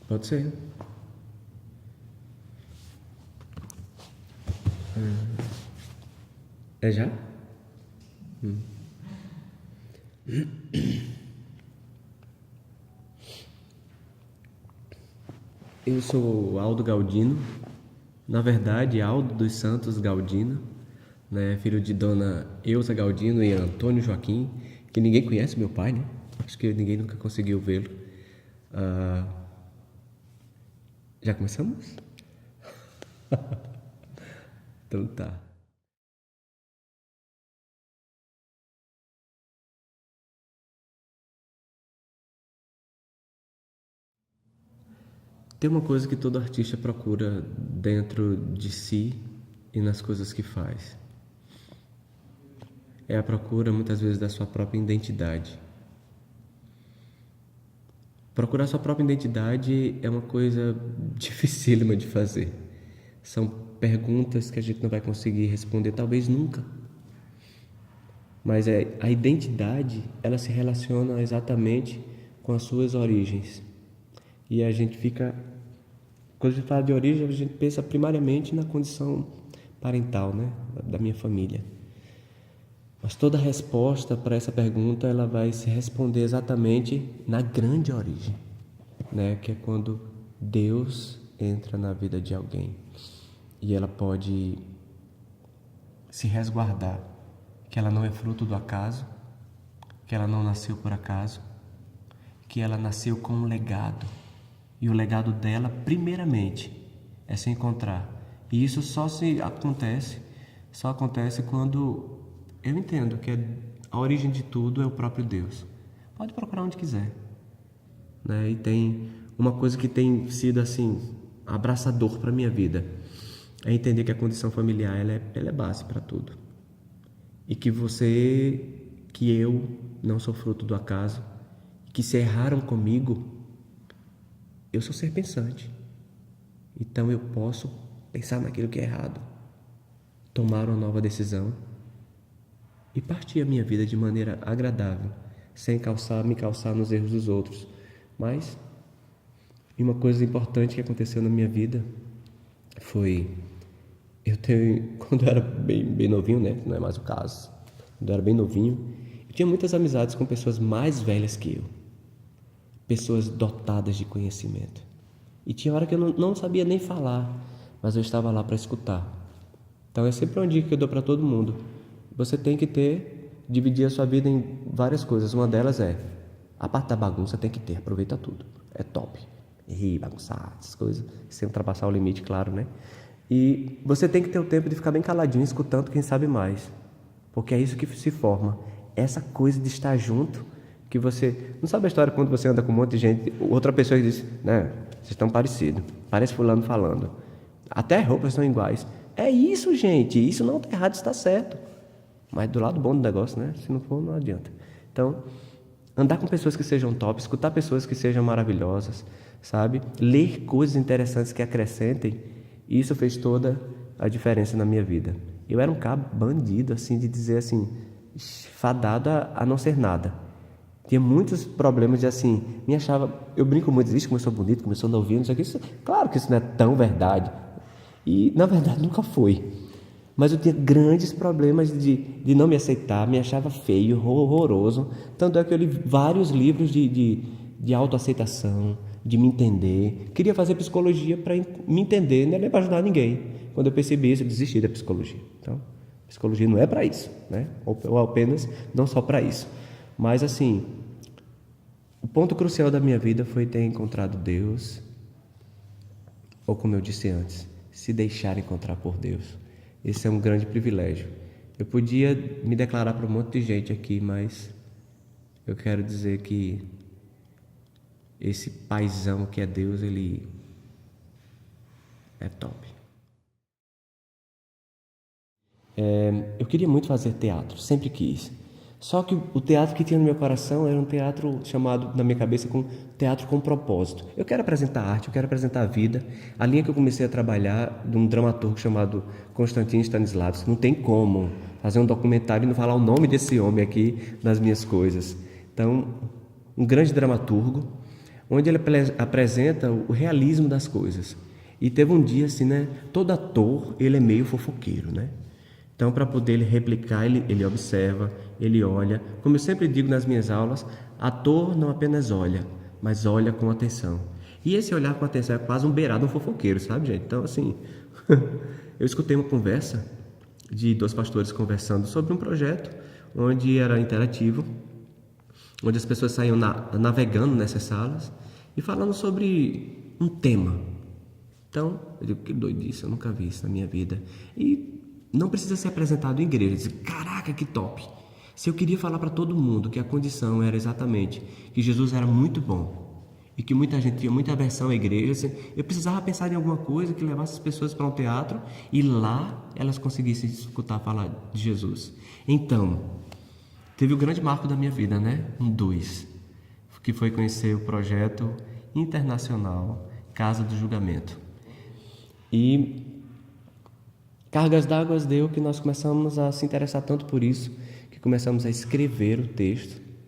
Pode ser. É já? Eu sou Aldo Galdino, na verdade Aldo dos Santos Galdino, né? Filho de Dona Eusa Galdino e Antônio Joaquim, que ninguém conhece meu pai, né? Acho que ninguém nunca conseguiu vê-lo. Ah, já começamos? Então tá. Tem uma coisa que todo artista procura dentro de si e nas coisas que faz. É a procura muitas vezes da sua própria identidade. Procurar sua própria identidade é uma coisa dificílima de fazer. São perguntas que a gente não vai conseguir responder, talvez nunca. Mas a identidade, ela se relaciona exatamente com as suas origens. E a gente fica, quando a gente fala de origem, a gente pensa primariamente na condição parental, né, da minha família. Mas toda resposta para essa pergunta, ela vai se responder exatamente na grande origem, né, que é quando Deus entra na vida de alguém. E ela pode se resguardar, que ela não é fruto do acaso, que ela não nasceu por acaso, que ela nasceu com um legado. E o legado dela, primeiramente, é se encontrar. E isso só acontece quando eu entendo que a origem de tudo é o próprio Deus. Pode procurar onde quiser, né? E tem uma coisa que tem sido assim abraçador para minha vida, é entender que a condição familiar ela é base para tudo. E que eu não sou fruto do acaso, que se erraram comigo, eu sou ser pensante. Então eu posso pensar naquilo que é errado, tomar uma nova decisão e partir a minha vida de maneira agradável, sem me calçar nos erros dos outros. Mas uma coisa importante que aconteceu na minha vida foi quando eu era bem novinho, né? Não é mais o caso. Quando eu era bem novinho, eu tinha muitas amizades com pessoas mais velhas que eu, pessoas dotadas de conhecimento. E tinha hora que eu não sabia nem falar, mas eu estava lá para escutar. Então é sempre uma dica que eu dou para todo mundo. Você tem que dividir a sua vida em várias coisas. Uma delas é a parte da bagunça, tem que ter, aproveita tudo. É top. Rir, bagunçar, essas coisas, sem ultrapassar o limite, claro, né? E você tem que ter o tempo de ficar bem caladinho, escutando quem sabe mais. Porque é isso que se forma. Essa coisa de estar junto, que você... Não sabe a história quando você anda com um monte de gente, outra pessoa diz, né, vocês estão parecidos, parece fulano falando. Até roupas são iguais. É isso, gente, isso não está errado, está certo. Mas do lado bom do negócio, né? Se não for, não adianta. Então, andar com pessoas que sejam top, escutar pessoas que sejam maravilhosas, sabe? Ler coisas interessantes que acrescentem, isso fez toda a diferença na minha vida. Eu era um cara bandido, assim, de dizer assim, fadado a não ser nada. Tinha muitos problemas de assim, me achava, eu brinco muito, como eu sou bonito, como eu sou novinho, não sei o que, claro que isso não é tão verdade. E, na verdade, nunca foi. Mas eu tinha grandes problemas de não me aceitar, me achava feio, horroroso. Tanto é que eu li vários livros de autoaceitação, de me entender. Queria fazer psicologia para me entender, não é para ajudar ninguém. Quando eu percebi isso, eu desisti da psicologia. Então, psicologia não é para isso, né? Ou apenas, não só para isso. Mas, assim, o ponto crucial da minha vida foi ter encontrado Deus, ou como eu disse antes, se deixar encontrar por Deus. Esse é um grande privilégio. Eu podia me declarar para um monte de gente aqui, mas eu quero dizer que esse paizão que é Deus, ele é top. Eu queria muito fazer teatro, sempre quis. Só que o teatro que tinha no meu coração era um teatro chamado, na minha cabeça, com teatro com propósito. Eu quero apresentar arte, eu quero apresentar a vida. A linha que eu comecei a trabalhar de um dramaturgo chamado Konstantin Stanislavski. Não tem como fazer um documentário e não falar o nome desse homem aqui nas minhas coisas. Então, um grande dramaturgo, onde ele apresenta o realismo das coisas. E teve um dia assim, né? Todo ator, ele é meio fofoqueiro, né? Então, para poder ele replicar, ele observa, ele olha. Como eu sempre digo nas minhas aulas, ator não apenas olha, mas olha com atenção. E esse olhar com atenção é quase um beirado um fofoqueiro, sabe, gente? Então, assim, eu escutei uma conversa de dois pastores conversando sobre um projeto onde era interativo, onde as pessoas saíam navegando nessas salas e falando sobre um tema. Então, eu digo, que doidice, eu nunca vi isso na minha vida. E não precisa ser apresentado em igreja. Diz, caraca, que top! Se eu queria falar para todo mundo que a condição era exatamente que Jesus era muito bom e que muita gente tinha muita aversão à igreja, eu precisava pensar em alguma coisa que levasse as pessoas para um teatro e lá elas conseguissem escutar falar de Jesus. Então, teve o grande marco da minha vida, né? Um 2, que foi conhecer o projeto internacional Casa do Julgamento. E cargas d'água deu que nós começamos a se interessar tanto por isso, que começamos a escrever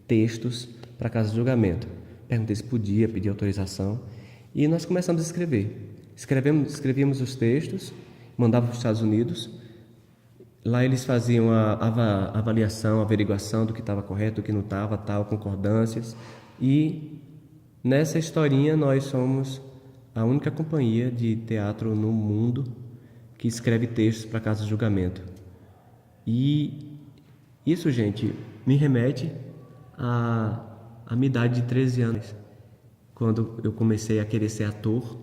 textos para a Casa do Julgamento. Perguntei se podia, pedi autorização, e nós começamos a escrever. Escrevíamos os textos, mandávamos para os Estados Unidos. Lá eles faziam a avaliação, a averiguação do que estava correto, do que não estava, tal, concordâncias. E nessa historinha nós somos a única companhia de teatro no mundo que escreve textos para a Casa de Julgamento. E isso, gente, me remete à minha idade de 13 anos, quando eu comecei a querer ser ator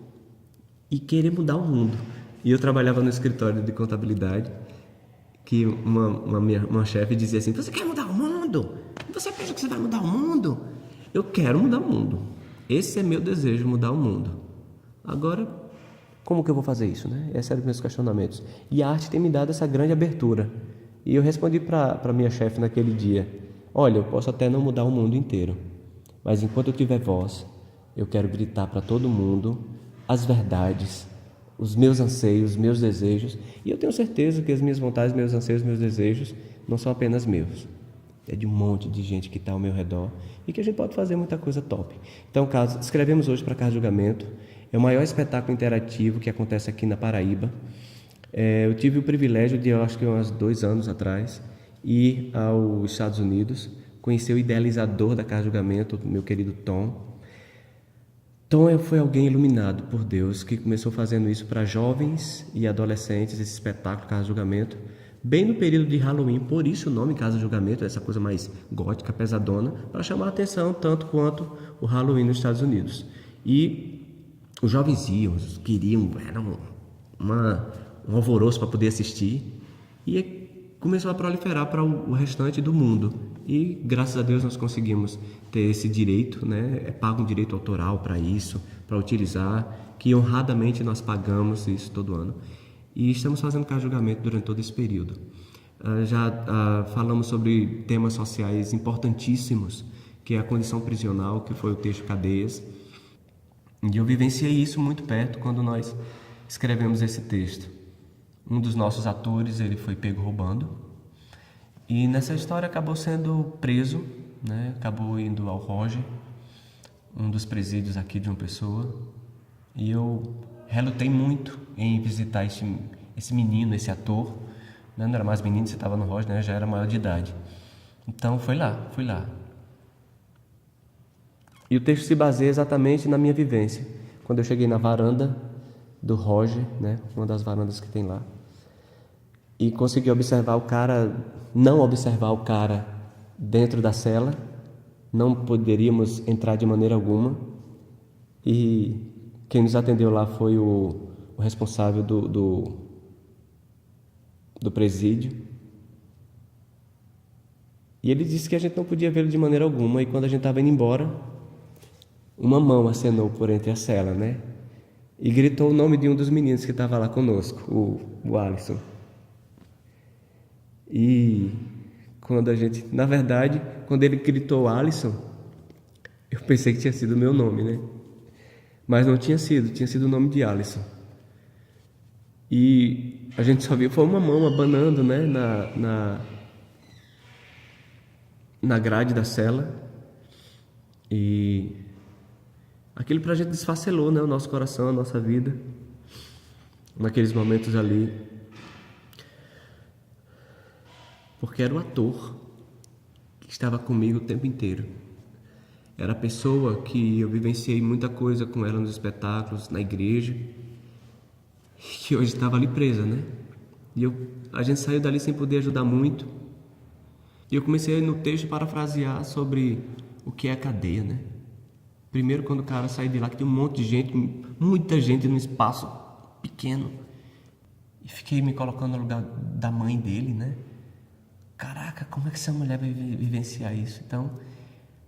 e querer mudar o mundo. E eu trabalhava no escritório de contabilidade, que uma chefe dizia assim, você quer mudar o mundo? Você pensa que você vai mudar o mundo? Eu quero mudar o mundo. Esse é meu desejo, mudar o mundo. Agora, como que eu vou fazer isso, né? Esses eram os meus questionamentos. E a arte tem me dado essa grande abertura. E eu respondi para minha chefe naquele dia, olha, eu posso até não mudar o mundo inteiro, mas enquanto eu tiver voz, eu quero gritar para todo mundo as verdades, os meus anseios, os meus desejos. E eu tenho certeza que as minhas vontades, meus anseios, meus desejos não são apenas meus. É de um monte de gente que está ao meu redor e que a gente pode fazer muita coisa top. Então, escrevemos hoje para a Casa de Julgamento. É o maior espetáculo interativo que acontece aqui na Paraíba. Eu tive o privilégio de, eu acho que uns 2 anos atrás, ir aos Estados Unidos, conhecer o idealizador da Casa de Julgamento, meu querido Tom. Tom foi alguém iluminado por Deus, que começou fazendo isso para jovens e adolescentes, esse espetáculo Casa de Julgamento, bem no período de Halloween, por isso o nome Casa de Julgamento, essa coisa mais gótica, pesadona, para chamar a atenção tanto quanto o Halloween nos Estados Unidos. E os jovens iam, queriam, era um alvoroço para poder assistir, e começou a proliferar para o restante do mundo. E graças a Deus nós conseguimos ter esse direito, né? É pago um direito autoral para isso, para utilizar, que honradamente nós pagamos isso todo ano. E estamos fazendo Casa de Julgamento durante todo esse período. Já falamos sobre temas sociais importantíssimos, que é a condição prisional, que foi o texto Cadeias. E eu vivenciei isso muito perto quando nós escrevemos esse texto. Um dos nossos atores, ele foi pego roubando. E nessa história acabou sendo preso, né? Acabou indo ao Roger, um dos presídios aqui de uma pessoa. E eu relutei muito em visitar esse menino, esse ator. Não era mais menino, você estava no Roger, né? Já era maior de idade. Então fui lá. E o texto se baseia exatamente na minha vivência. Quando eu cheguei na varanda do Roger, né? Uma das varandas que tem lá, e consegui não observar o cara dentro da cela, não poderíamos entrar de maneira alguma, e quem nos atendeu lá foi o responsável do presídio, e ele disse que a gente não podia vê-lo de maneira alguma, e quando a gente estava indo embora, uma mão acenou por entre a cela, né? E gritou o nome de um dos meninos que estava lá conosco, o Alisson. E quando ele gritou Alisson, eu pensei que tinha sido o meu nome, né? Mas não tinha sido o nome de Alisson. E a gente só viu, foi uma mão abanando, né? Na grade da cela. E aquilo pra gente desfacelou, né? O nosso coração, a nossa vida. Naqueles momentos ali. Porque era o ator que estava comigo o tempo inteiro. Era a pessoa que eu vivenciei muita coisa com ela nos espetáculos, na igreja, que hoje estava ali presa, né? E a gente saiu dali sem poder ajudar muito. E eu comecei no texto a parafrasear sobre o que é a cadeia, né? Primeiro, quando o cara saiu de lá, que tem um monte de gente, muita gente num espaço pequeno. E fiquei me colocando no lugar da mãe dele, né? Caraca, como é que essa mulher vai vivenciar isso? Então,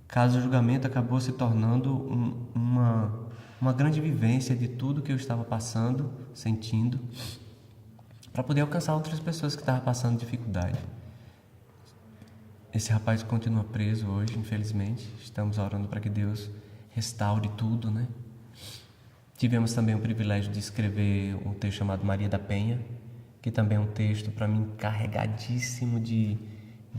Casa do Julgamento acabou se tornando uma grande vivência de tudo que eu estava passando, sentindo, para poder alcançar outras pessoas que estavam passando dificuldade. Esse rapaz continua preso hoje, infelizmente. Estamos orando para que Deus restaure tudo, né? Tivemos também o privilégio de escrever um texto chamado Maria da Penha, que também é um texto para mim carregadíssimo de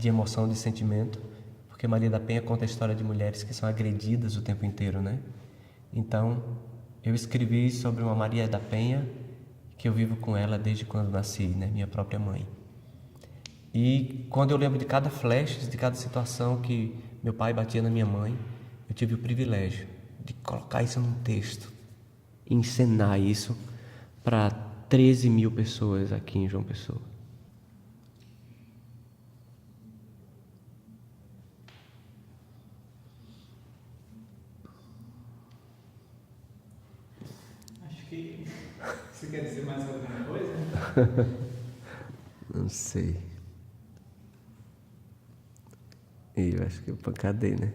emoção, de sentimento, porque Maria da Penha conta a história de mulheres que são agredidas o tempo inteiro, né? Então, eu escrevi sobre uma Maria da Penha que eu vivo com ela desde quando nasci, né? Minha própria mãe. E quando eu lembro de cada flash, de cada situação que meu pai batia na minha mãe, eu tive o privilégio de colocar isso num texto, encenar isso para 13 mil pessoas aqui em João Pessoa. Acho que você quer dizer mais alguma coisa? Não sei. Eu acho que eu pancadei, né?